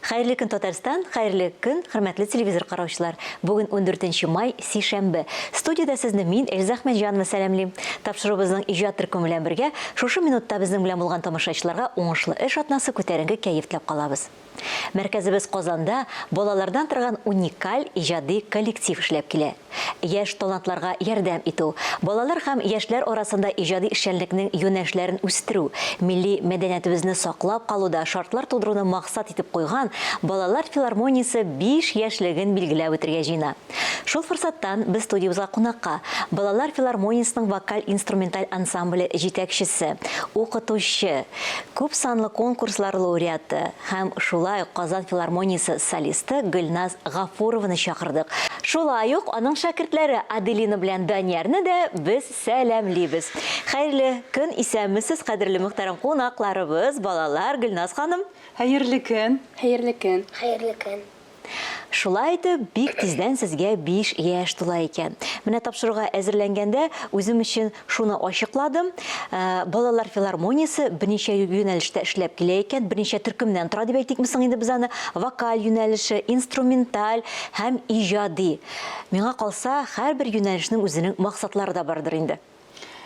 Хәерле көн Татарстан, хәерле көн, хөрмәтле телевизор караучылар. Бүген 14 май, сишәмбе. Студияда сезне мин Эльза Әхмәтҗанова сәламлыйм. Тапшырыбызның иҗат төркеме белән бергә шушы минутта безнең белән булган тамашачыларга уңышлы эш атнасы күтәренке кәеф теләп калабыз. Мәркәзебез Казанда балалардан торган уникаль иҗади коллектив эшләп килә. Яшь талантларга ярдәм итү, балалар һәм яшьләр арасында иҗади эшчәнлекнең юнәлешләрен үстерү, милли мәдәниятебезне саклап калуда шартлар тудыруны максат итеп куйган Балалар филармониясе 5 яшьлеген билгеләп үтәргә җыена. Шул форсаттан без студиябызга кунакка Балалар филармониясенең вокаль-инструменталь ансамбле җитәкчесе, укытучы, күп санлы конкурслар лауреаты һәм шулай ук Казан филармониясе солисты Гөлназ Гафурованы чакырдык. Шулай ук аның шәкертләре Аделина белән Даниярны да без сәламлибез. Хәерле көн, исәнмесез, кадерле мөхтәрәм кунакларыбыз, балалар, Гөлназ ханым. Хәерле көн. Хәерле көн. Хәерле көн. Шулай итеп, бик тиздән сезгә 5 яшь тула икән. Менә тапшыруга әзерләнгәндә үзем өчен шуны ачыкладым. Балалар филармониясе берничә юнәлештә эшләп килә икән, берничә төркемнән тора дип әйтик мисың инде без аны вокаль юнәлеше, инструменталь һәм иҗади. Миңа калса, һәрбер юнәлешнең үзенең максатлары да бардыр инде.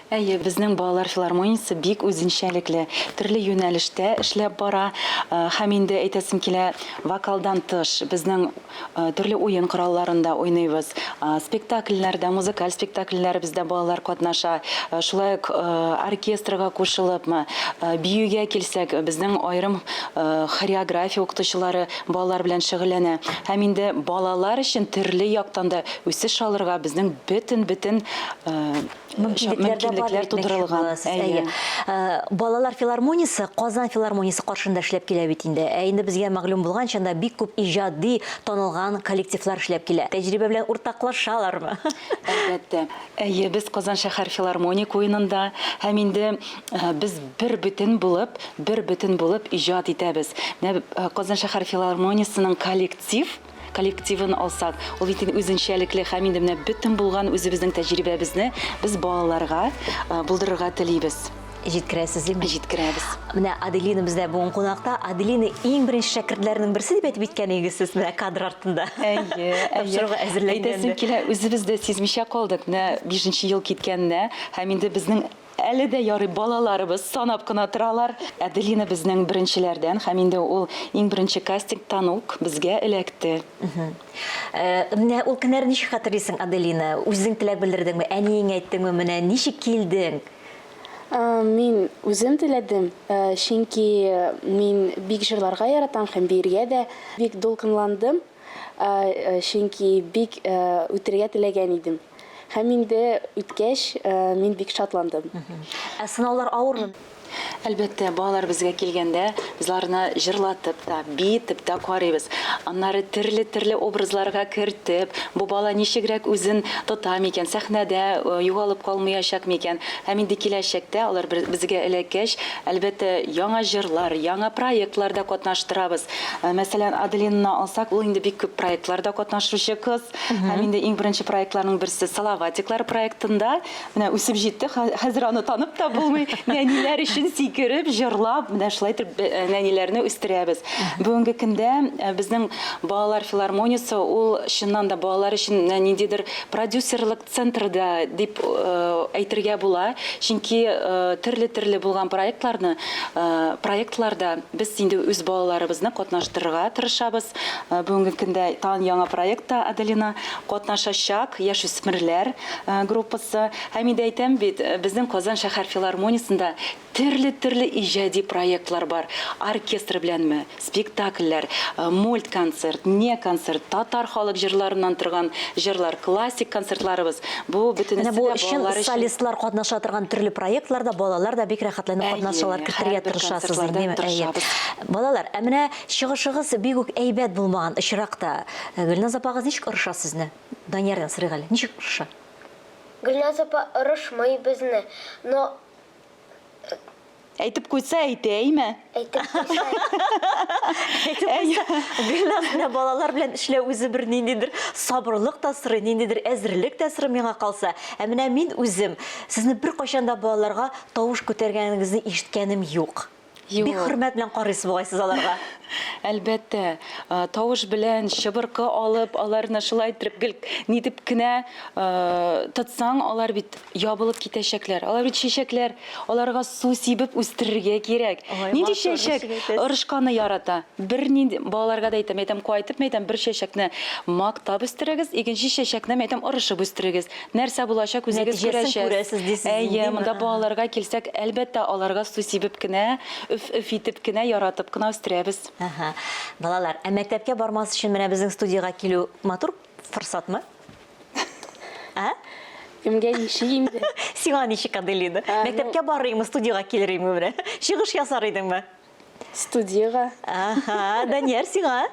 Әйе, безнең балалар филармониясе бик үзенчәлекле, төрле юнәлештә эшләп бара. Һәм инде әйтәсем килә, вокалдан тыш безнең төрле уен коралларында уйныйбыз. Спектакльләрдә, музыкаль спектакльләр бездә балалар катнаша. Шулай ук оркестрга кушылыпмы, биюгә килсәк, безнең аерым хореография укытучылары балалар белән шөгыльләнә. Һәм инде балалар өчен төрле яктан да үсеш алырга безнең бөтен мөмкинлекләр тудырылган. Балалар филармониясе Казан филармониясе каршында эшләп килә бит инде. Инде безгә мәгълүм булганча бик күп иҗади танылган коллективлар эшләп килә. Тәҗрибә белән уртаклашалармы? Әлбәттә. Әйе, без Казан шәһәр филармоник уенында һәм инде без бер бөтен булып иҗат итәбез. Казан шәһәр филармониясының коллективын алсак, ул бит үзенчәлекле һәм инде менә бөтен булган үзебезнең тәҗрибәбезне без балаларга булдырырга телибез. Җиткерәсез, җиткерәбез. Менә Аделина бездә бүген кунакта. Аделина иң беренче шәкертләрнең берсе дип әйтеп иткән игез менә кадр артында. Әйе, әйтәсем килә, үзебез дә сизмичә калдык. Менә 5нче ел киткәндә һәм инде безнең әле дә ярый балаларыбыз санап кына торалар. Аделина безнең беренчеләрдән һәм инде ул иң беренче кастингтан ук безгә эләкте. Менә ул көннәрне ничек хәтерлисең, Аделина? Үзең теләк белдердеңме? Әниеңә әйттеңме? Менә ничек килдең? Мин үзем теләдем, чөнки мин бик җырларга яратам һәм биергә дә бик дулкынландым, чөнки бик үтәргә теләгән идем. Һәм инде үткәч, мин бик шатландым. Сынаулар авырмы? Әлбәттә, балалар безгә килгәндә, без аларны җырлатып та, битеп та карыйбыз. Аннары төрле образларга кертеп, бу бала ничегрәк үзен тота микән, сәхнәдә югалып калмаячак микән. Һәм инде киләчәктә алар безгә эләккәч, әлбәттә, яңа җырлар, яңа проектларда катнаштырабыз. Мәсәлән, Аделинаны алсак, ул инде бик күп проектларда катнашучы кыз. Һәм инде иң беренче проектларның берсе Салаватиклар проектында менә үсеп җитте. Хәзер аны танып та булмый. Нәниләр өчен сикереп, җырлап, менә шулай итеп нәниләрне үстерәбез. Бүгенге көндә безнең балалар филармониясе ул чыннан да балалар өчен ниндидер продюсерлык центрда дип әйтергә була. Чөнки төрле булган проектларда без инде үз балаларыбызны катнаштырырга тырышабыз. Бүгенге көндә тан яңа проектта Аделина катнашачак, яшүсмерләр группасы. Һәм инде әйтәм бит, безнең Казан шәһәр филармониясында төрле иҗади проектлар бар. Оркестр беләнме, спектакльләр, мульт-концерт, не концерт, татар халык җырларыннан торган җырлар, классик концертларыбыз. Бу бөтенесе дә балалар өчен. Солистлар катнаша торган төрле проектларда балалар да бик рәхәтләнеп катнашалар, кертергә тырышасыз инде. Балалар, менә чыгышыгыз бик үк әйбәт булмаган очракта. Гөлназ апагыз ничек ырыша сезне? Даниярдан сорыйк әле. Ничек ырыша? Гөлназ апа ырышмый безне, но Әйтеп куйса әйтәйме? Әйтеп куйса. Гөлназ балалар белән эшләү үзе бер ниндидер сабырлык та сыры, ниндидер әзерлек тә сыры миңа калса. Менә мин үзем сезне бер кайчан да балаларга тавыш күтәргәнегезне ишеткәнем юк. Юк. Бик хөрмәт белән карыйсыз бугайсыз аларга. Әлбәттә, тавыш белән шыбыркы алып, аларны шулай итеп нитеп кенә тотсаң, алар бит ябылып китәчәкләр. Алар бит чәчәкләр, аларга су сибеп үстерергә кирәк. Ой, Нинди матур, чәчәк ничек әйтәсез? ырышканы ярата. Бер нинди балаларга да әйтәм, кайтып әйтәм, бер чәчәкне мактап үстерегез, икенче чәчәкне әйтәм, ырышып үстерегез. Нәрсә булачак үзегез Нәтиҗәсен күрәсез дисез, Әйе, дейме? монда балаларга килсәк, әлбәттә, аларга су сибеп кенә, үф итеп кенә яратып кына үстерәбез. Аха. Балалар, мәктәпкә бармас өчен менә безнең студияга килү матур форсатмы? А? Кемгә ниши инде? Сиңа ничек Аделина? Мәктәпкә барырмы, студияга килерме менә? Чыгыш ясар идеңме? Студияга. Аха, Данияр, сиңа?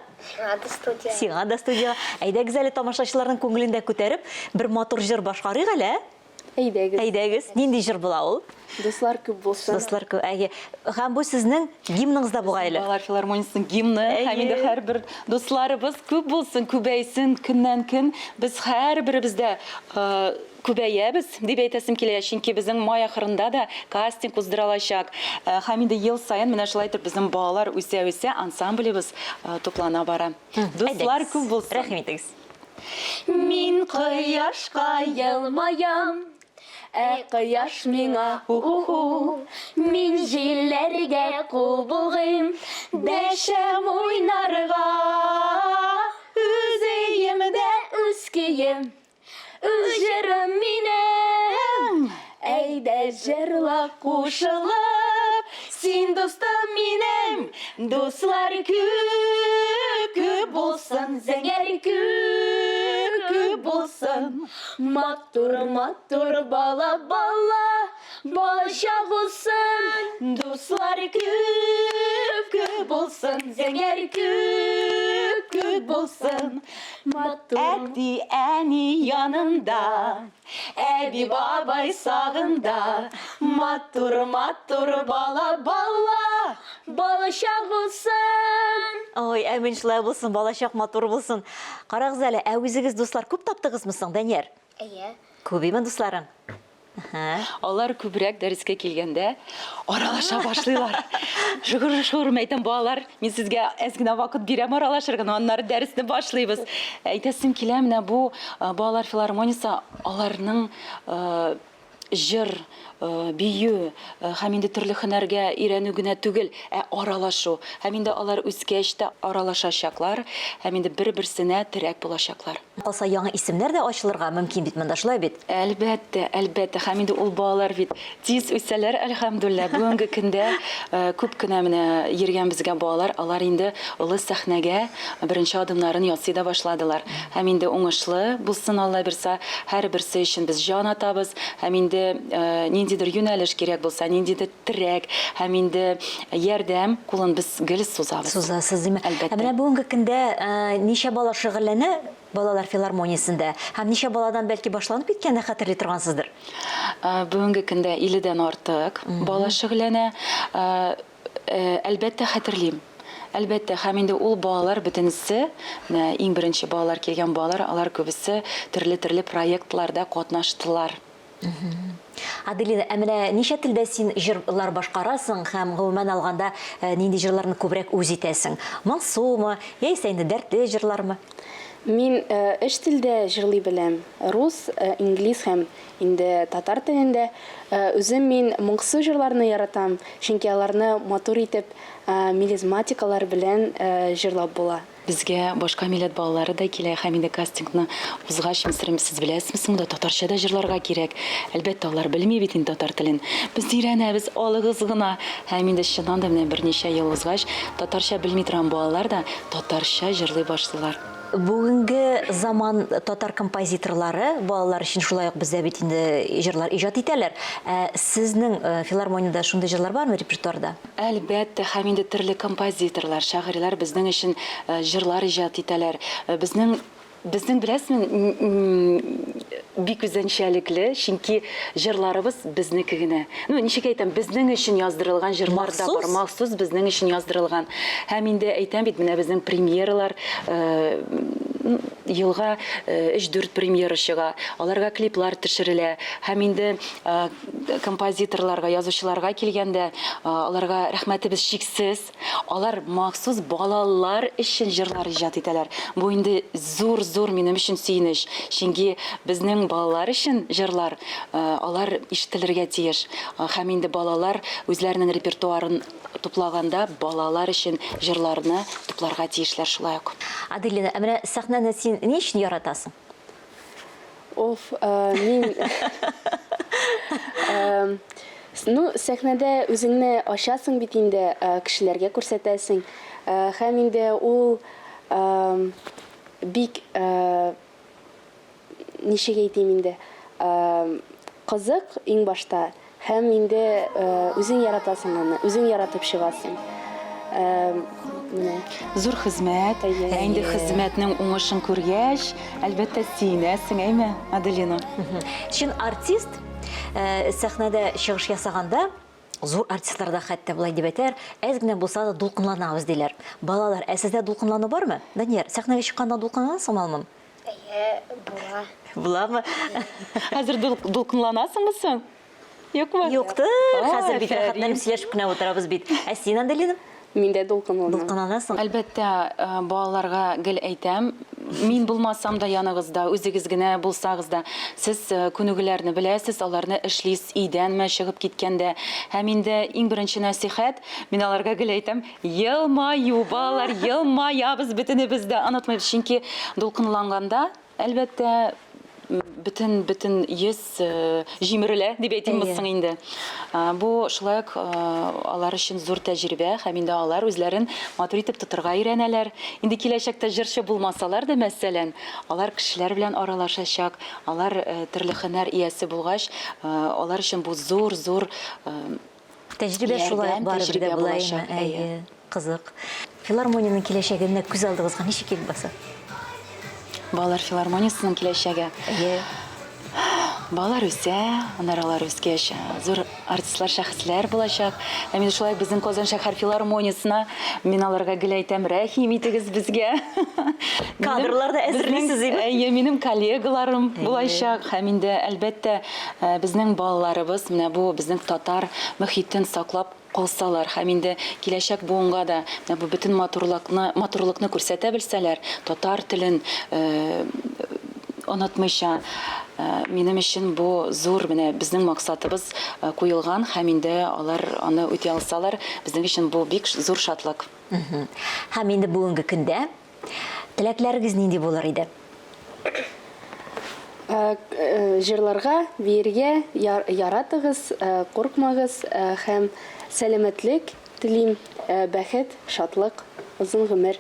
Ады студия. Сиңа да студияга. Әйдәгез әле тамашачыларның күңелендә күтәреп, бер матур җыр башкарыйк әле. Әйдәгез. Әйдәгез, нинди җыр була ул? Дуслар күп булсын. Дуслар, әйе. Һәм бу сезнең гимныңызда бугайлы. Балалар филармониясының гимны, Әйе. һәм инде һәрбер дусларыбыз күп булсын, күбәйсен көннән-көн. Без һәрберебездә күбәябез дип әйтәсем килә, чөнки безнең май ахырында да кастинг уздырылачак. Һәм инде ел саен менә шулай итеп безнең балалар үсә-үсә ансамблебыз туплана бара. Дуслар Әйдәгез. күп булсын. Рәхим итегез. Мин кояшка елмаям, кояш миңа ху-ху-ху. Мин җилләргә кул булгым, дәшәм уйнарга. Үз өемдә үз көем, үз җырым минем. Әйдә җырла кушылып, син дустым минем. Дуслар күп булсын, зәңгәр күп булсын. Матур бала, бала чак булсын. Дуслар күп булсын, зәңгәр күп булсын. Әти әни янында, әби бабай сагында. Матур бала, Бала чак булсын. Ой, әмин шулай булсын, балачак матур булсын. Карагыз әле, ә үзегез дуслар күп таптыгызмы соң, Данияр? Әйе. Күбеме дусларың? Аха. Алар күбрәк дәрескә килгәндә аралаша башлыйлар. Шугыр мәйтәм балалар, мин сезгә әз генә вакыт бирәм аралашырга, аннары дәресне башлыйбыз. Әйтәсем килә, менә бу балалар филармониясе аларның җыр, бию, һәм инде төрле һөнәргә өйрәнү генә түгел, аралашу. Һәм инде алар үскәч тә аралашачаклар, һәм инде бер-берсенә терәк булачаклар. Калса яңа исемнәр дә ачылырга мөмкин бит, монда шулай бит. Әлбәттә, һәм инде ул балалар бит тиз үсәләр, әлхәмдүллә. Бүгенге көндә күп кенә менә йөргән безгә балалар, алар инде олы сәхнәгә беренче адымнарын ясый да башладылар. Һәм инде уңышлы булсын Алла бирсә, һәрберсе өчен без җан атабыз. Һәм инде ниндидер юнәлеш кирәк булса, ниндидер терәк, һәм инде ярдәм кулын без гел сузабыз. Сузасыз диме? Әлбәттә. Менә бүгенге көндә ничә бала шөгыльләнә балалар филармониясендә? Һәм ничә баладан бәлки башланып киткәндә хәтерли торгансыздыр? Бүгенге көндә 50-дән артык бала шөгыльләнә. Әлбәттә хәтерлим. Әлбәттә, һәм инде ул балалар бөтенесе, иң беренче балалар килгән балалар, алар күбесе төрле проектларда катнаштылар. Аделина, менә ничә телдә син җырлар башкарасың һәм гомумән алганда нинди җырларны күбрәк үз итәсең? Моңсумы, яисә инде дәртле җырлармы? Мин өч телдә җырлый беләм. Рус, инглиз һәм инде татар телендә. Үзем мин моңсу җырларны яратам, чөнки аларны матур итеп мелизматикалар белән җырлап була. Безгә башка милләт балалары да килә, һәм инде кастингны узгач, сез беләсезме, монда татарча да җырларга кирәк. Әлбәттә, алар белми бит инде татар телен. Без өйрәнәбез, алыгыз гына. Һәм инде чыннан да менә берничә ел узгач, татарча белми торган балалар да татарча җырлый башлыйлар. Бүгенге заман татар композиторлары балалар өчен шулай ук бездә бит инде җырлар иҗат итәләр. Сезнең филармониядә шундый җырлар бармы репертуарда? Әлбәттә, һәм инде төрле композиторлар, шагыйрьләр безнең өчен җырлар иҗат итәләр. Безнең беләсезме, бик үзенчәлекле, чөнки җырларыбыз безнеке генә. Ничек әйтәм, безнең өчен яздырылган җырлар да бар, махсус безнең өчен яздырылган. Һәм инде әйтәм бит, менә безнең премьералар елга 3-4 премьера чыга. Аларга клиплар төшерелә. Һәм инде композиторларга, язучыларга килгәндә, аларга рәхмәтебез чиксез. Алар махсус балалар өчен җырлар иҗат итәләр. Бу инде зур минем өчен сөенеч. Чөнки безнең балалар өчен җырлар алар ишетелергә тиеш. Һәм инде балалар үзләренең репертуарын туплаганда балалар өчен җырларны тупларга тиешләр шулай ук. Аделина, менә сәхнәне син ни өчен яратасың? Мин сәхнәдә үзеңне ачасың бит инде, кешеләргә күрсәтәсең. Һәм инде ул бик ничек әйтим инде, кызык иң башта. Һәм инде үзең яратасың аны, үзең яратып чыгасың. Зур хезмәт, инде хезмәтнең уңышын күргәч, әлбәттә сөенәсең, әйме, Аделина? Син артист сәхнәдә чыгыш ясаганда, зур артистларда хәтта булай дип әйтәләр, әз генә булса да дулкынланабыз диләр. Балалар, сездә дулкынлану бармы? Данияр, сәхнәгә чыкканда дулкынланасыңмы? Була. Буламы? Хәзер дулкынланасыңмы соң? Юкмы? Юктыр. Хәзер бит рәхәтләнеп сөйләшеп кенә утырабыз бит. Ә син, Аделина? Мин дә дулкынланам. Дулкынланасың? Әлбәттә, балаларга гел әйтәм, мин булмасам да яныгызда, үзегез генә булсагыз да, сез күнегеләрне беләсез, аларны эшлис, идәнме чыгып киткәндә. Һәм инде иң беренче насихат, мин аларга гел әйтәм, елмаю, балалар, елмаябыз бөтенебез дә онытмыйбыз, чөнки дулкынланганда, әлбәттә, бүтін йөз җимерелә дип әйтиммесең инде. Бу шулай ук алар өчен зур тәҗрибә, һәм инде алар үзләрен матур итеп тотырга өйрәнәләр. Инде киләчәктә җырчы булмасалар да, мәсәлән, алар кешеләр белән аралашачак, алар төрле һөнәр иясе булгач, алар өчен бу зур тәҗрибә шулай бар биредә булачак. Кызык. Филармониянең киләчәгенә күз алдыгызга ничек килеп баса? Балалар филармониясының киләчәге. Балалар үсә, алар үскәч, зур артистлар, шәхесләр булачак. Ә мин шулай безнең Казан шәһәр филармониясына мин аларга гел әйтәм, рәхим итегез безгә. Кадрларда әзерлисез дип. Минем коллегаларым булачак. Һәм инде әлбәттә безнең балаларыбыз, менә бу безнең татар мөхитен саклап калсалар, һәм инде киләчәк буынга да бу бөтен матурлыкны күрсәтә белсәләр, татар телен онытмыйча, минем өчен бу зур менә безнең максатыбыз куелган, һәм инде алар аны үтә алсалар, безнең өчен бу бик зур шатлык. Һәм инде бүгенге көндә теләкләрегез нинди булыр иде? Җырларга, биергә яратыгыз, куркмагыз, һәм сәламәтлек телим, бәхет, шатлык, озын гомер.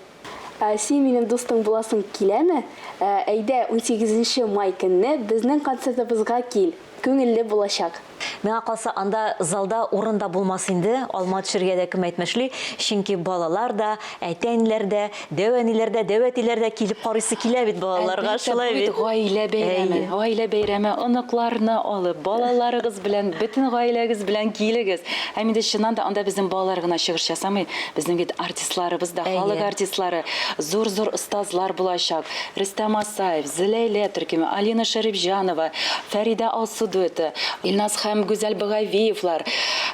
Син минем дустың буласың киләме? Әйдә 18 май көнне безнең концертыбызга кил. Күңелле булачак. Миңа калса, анда залда урында булмас инде, алма төшергә дә кем әйтмешли, чөнки балалар да, әйтәниләр дә, дәвәниләр дә, дәвәтиләр дә килеп карыйсы килә бит балаларга, шулай бит. Гаилә бәйрәме, оныкларны алып, балаларыгыз белән, бөтен гаиләгез белән килегез. Һәм инде чыннан да анда безнең балалар гына чыгыш ясамый, безнең бит артистларыбыз да, халык артистлары, зур остазлар булачак. Рөстәм Асаев, Зөләйлә Төркеме, Алина Шәрифҗанова, Фәридә Алсудоты, Илназ һәм Гүзәл Багавиевлар,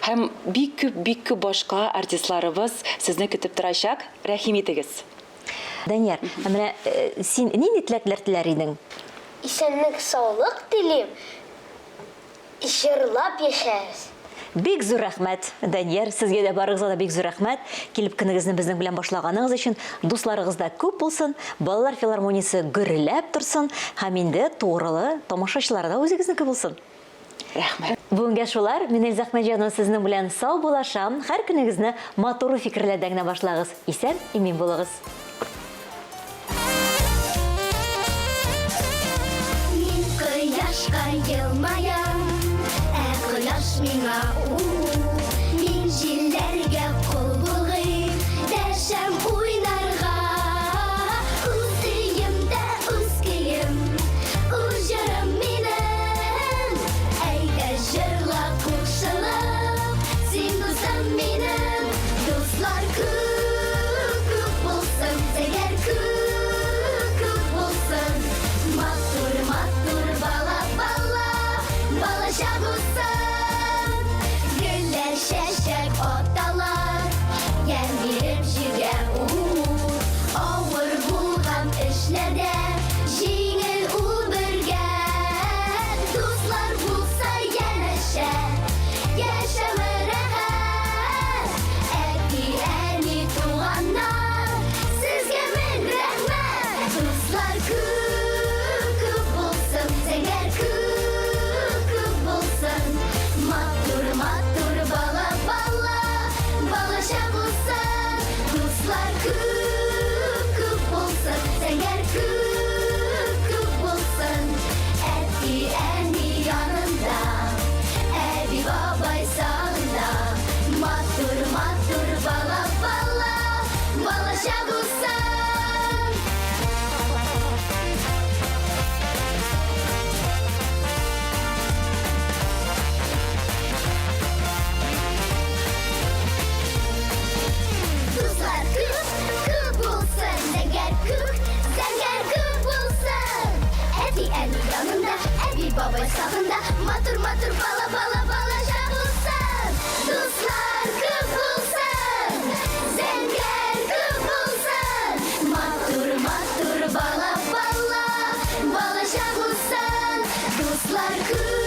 һәм бик күп башка артистларыбыз сезне көтеп торачак. Рәхим итегез. Данияр, менә син нинди теләкләр теләр идең? Исәнлек, саулык телим. Җырлап яшәрбез. Бик зур рәхмәт, Данияр, сезгә дә барыгызга да бик зур рәхмәт. Килеп көнегезне безнең белән башлаганыгыз өчен, дусларыгыз да күп булсын, балалар филармониясе гөрләп торсын, һәм инде тугрылы тамашачылар да үзегезнеке булсын. Рәхмәт. Бүгенгә шулар, мин Эльза Әхмәтҗанова сезнең белән сау булашам. Һәр көнегезне матур фикерләрдә генә башлагыз. Исән, имин булыгыз. Мин кояшка елмаям, кояш миңа мин җилләргә кул булыйм, дәшәм уйнарга, үз өемдә үз көем, җырым минем, әйдә җырла кушылып, син дустым минем, дуслар күп булсын, әгәр күп Балалар күп